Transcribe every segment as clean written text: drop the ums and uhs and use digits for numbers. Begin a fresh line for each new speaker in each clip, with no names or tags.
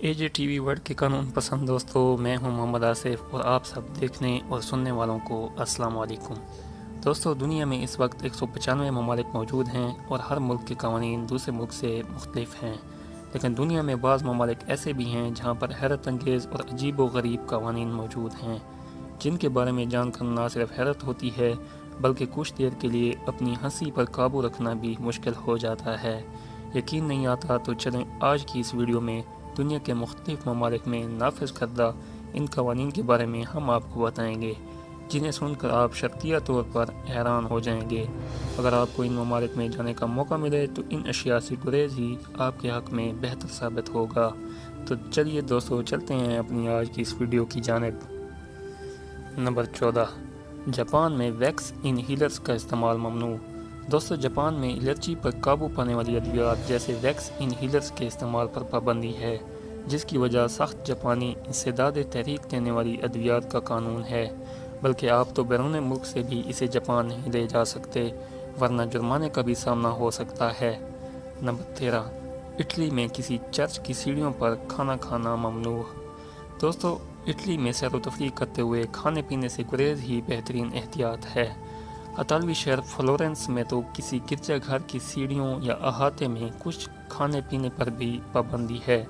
AJ T V world کے قانون پسند دوستوں، میں ہوں محمد آصف اور آپ سب دیکھنے اور سننے والوں کو السلام علیکم۔ دوستوں، دنیا میں اس وقت 195 ممالک موجود ہیں اور ہر ملک کے قوانین دوسرے ملک سے مختلف ہیں، لیکن دنیا میں بعض ممالک ایسے بھی ہیں جہاں پر حیرت انگیز اور عجیب و غریب قوانین موجود ہیں، جن کے بارے میں جان کر نہ صرف حیرت ہوتی ہے بلکہ کچھ دیر کے لیے اپنی ہنسی پر قابو رکھنا بھی مشکل ہو جاتا ہے۔ یقین نہیں آتا تو چلیں آج کی اس ویڈیو میں دنیا کے مختلف ممالک میں نافذ کردہ ان قوانین کے بارے میں ہم آپ کو بتائیں گے، جنہیں سن کر آپ شرطیہ طور پر حیران ہو جائیں گے۔ اگر آپ کو ان ممالک میں جانے کا موقع ملے تو ان اشیاء سے گریز ہی آپ کے حق میں بہتر ثابت ہوگا۔ تو چلیے دوستو، چلتے ہیں اپنی آج کی اس ویڈیو کی جانب۔ نمبر 14، جاپان میں ویکس انہیلرز کا استعمال ممنوع۔ دوستو، جاپان میں الرجی پر قابو پانے والی ادویات جیسے ویکس انہیلرز کے استعمال پر پابندی ہے، جس کی وجہ سخت جاپانی انسداد تحریک دینے والی ادویات کا قانون ہے، بلکہ آپ تو بیرون ملک سے بھی اسے جاپان نہیں لے جا سکتے، ورنہ جرمانے کا بھی سامنا ہو سکتا ہے۔ نمبر 13، اٹلی میں کسی چرچ کی سیڑھیوں پر کھانا کھانا ممنوع۔ دوستو، اٹلی میں سیر و تفریح کرتے ہوئے کھانے پینے سے گریز ہی بہترین احتیاط ہے۔ اطالوی شہر فلورنس میں تو کسی گرجا گھر کی سیڑھیوں یا احاطے میں کچھ کھانے پینے پر بھی پابندی ہے۔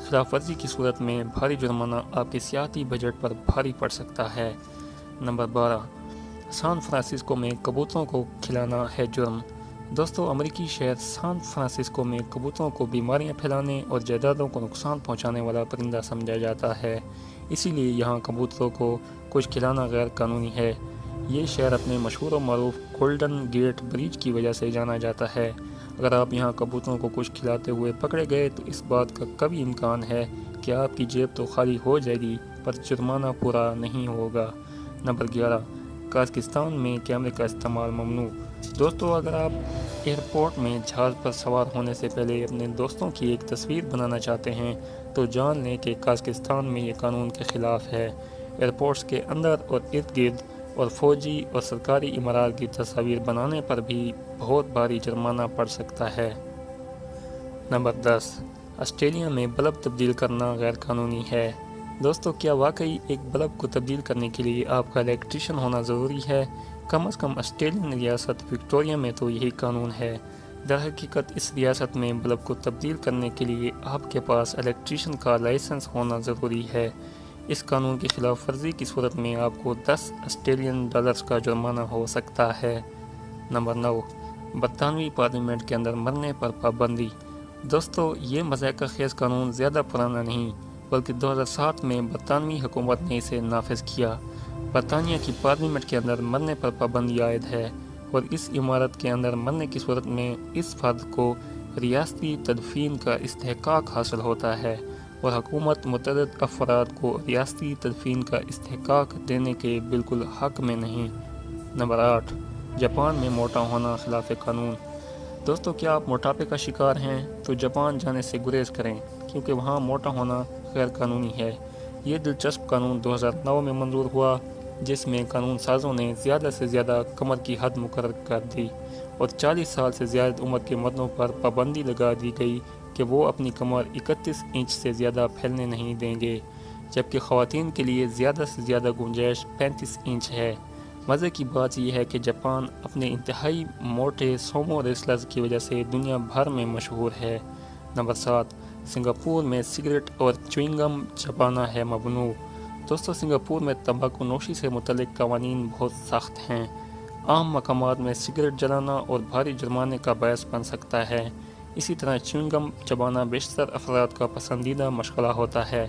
خلاف ورزی کی صورت میں بھاری جرمانہ آپ کے سیاحتی بجٹ پر بھاری پڑ سکتا ہے۔ نمبر 12، سان فرانسسکو میں کبوتروں کو کھلانا ہے جرم۔ دوستو، امریکی شہر سان فرانسسکو میں کبوتروں کو بیماریاں پھیلانے اور جائیدادوں کو نقصان پہنچانے والا پرندہ سمجھا جاتا ہے، اسی لیے یہاں کبوتروں کو کچھ کھلانا غیر قانونی ہے۔ یہ شہر اپنے مشہور و معروف گولڈن گیٹ برج کی وجہ سے جانا جاتا ہے۔ اگر آپ یہاں کبوتروں کو کچھ کھلاتے ہوئے پکڑے گئے تو اس بات کا کبھی امکان ہے کہ آپ کی جیب تو خالی ہو جائے گی پر جرمانہ پورا نہیں ہوگا۔ نمبر 11، قازقستان میں کیمرے کا استعمال ممنوع۔ دوستو، اگر آپ ایئرپورٹ میں جہاز پر سوار ہونے سے پہلے اپنے دوستوں کی ایک تصویر بنانا چاہتے ہیں تو جان لیں کہ قازقستان میں یہ قانون کے خلاف ہے۔ ایئرپورٹس کے اندر اور ارد گرد اور فوجی اور سرکاری عمارات کی تصاویر بنانے پر بھی بہت بھاری جرمانہ پڑ سکتا ہے۔ نمبر 10، آسٹریلیا میں بلب تبدیل کرنا غیر قانونی ہے۔ دوستو، کیا واقعی ایک بلب کو تبدیل کرنے کے لیے آپ کا الیکٹریشین ہونا ضروری ہے؟ کم از کم آسٹریلین ریاست وکٹوریہ میں تو یہی قانون ہے۔ در حقیقت اس ریاست میں بلب کو تبدیل کرنے کے لیے آپ کے پاس الیکٹریشین کا لائسنس ہونا ضروری ہے۔ اس قانون کی خلاف ورزی کی صورت میں آپ کو 10 آسٹریلین ڈالرز کا جرمانہ ہو سکتا ہے۔ نمبر 9، برطانوی پارلیمنٹ کے اندر مرنے پر پابندی۔ دوستو، یہ مضحکہ خیز قانون زیادہ پرانا نہیں بلکہ 2007 میں برطانوی حکومت نے اسے نافذ کیا۔ برطانیہ کی پارلیمنٹ کے اندر مرنے پر پابندی عائد ہے اور اس عمارت کے اندر مرنے کی صورت میں اس فرد کو ریاستی تدفین کا استحقاق حاصل ہوتا ہے اور حکومت متعدد افراد کو ریاستی تدفین کا استحقاق دینے کے بالکل حق میں نہیں۔ نمبر 8، جاپان میں موٹا ہونا خلاف قانون۔ دوستو، کیا آپ موٹاپے کا شکار ہیں تو جاپان جانے سے گریز کریں، کیونکہ وہاں موٹا ہونا غیر قانونی ہے۔ یہ دلچسپ قانون 2009 میں منظور ہوا، جس میں قانون سازوں نے زیادہ سے زیادہ کمر کی حد مقرر کر دی اور 40 سال سے زیادہ عمر کے مردوں پر پابندی لگا دی گئی کہ وہ اپنی کمر 31 انچ سے زیادہ پھیلنے نہیں دیں گے، جبکہ خواتین کے لیے زیادہ سے زیادہ گنجائش 35 انچ ہے۔ مزے کی بات یہ ہے کہ جاپان اپنے انتہائی موٹے سومو ریسلرز کی وجہ سے دنیا بھر میں مشہور ہے۔ نمبر 7، سنگاپور میں سگریٹ اور چیونگ گم چبانا ہے ممنوع۔ دوستو، سنگاپور میں تمباکو نوشی سے متعلق قوانین بہت سخت ہیں۔ عام مقامات میں سگریٹ جلانا اور بھاری جرمانے کا باعث بن سکتا ہے۔ اسی طرح چیونگ گم چبانا بیشتر افراد کا پسندیدہ مشغلہ ہوتا ہے،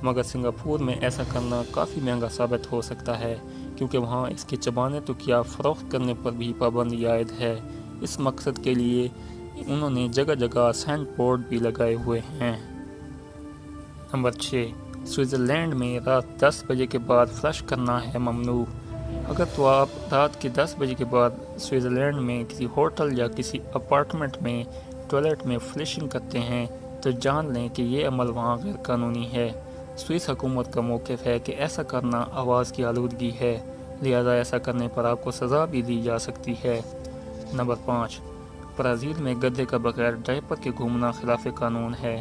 مگر سنگاپور میں ایسا کرنا کافی مہنگا ثابت ہو سکتا ہے، کیونکہ وہاں اس کے چبانے تو کیا فروخت کرنے پر بھی پابندی عائد ہے۔ اس مقصد کے لیے انہوں نے جگہ جگہ سائن بورڈ بھی لگائے ہوئے ہیں۔ نمبر 6، سوئٹزرلینڈ میں رات 10 بجے کے بعد فلش کرنا ہے ممنوع۔ اگر تو آپ رات کے 10 بجے کے بعد سوئٹزرلینڈ میں کسی ہوٹل یا کسی اپارٹمنٹ میں ٹوائلٹ میں فلشنگ کرتے ہیں تو جان لیں کہ یہ عمل وہاں غیر قانونی ہے۔ سوئس حکومت کا موقف ہے کہ ایسا کرنا آواز کی آلودگی ہے، لہذا ایسا کرنے پر آپ کو سزا بھی دی جا سکتی ہے۔ نمبر 5، برازیل میں گدھے کا بغیر ڈائپر کے گھومنا خلاف قانون ہے۔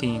3,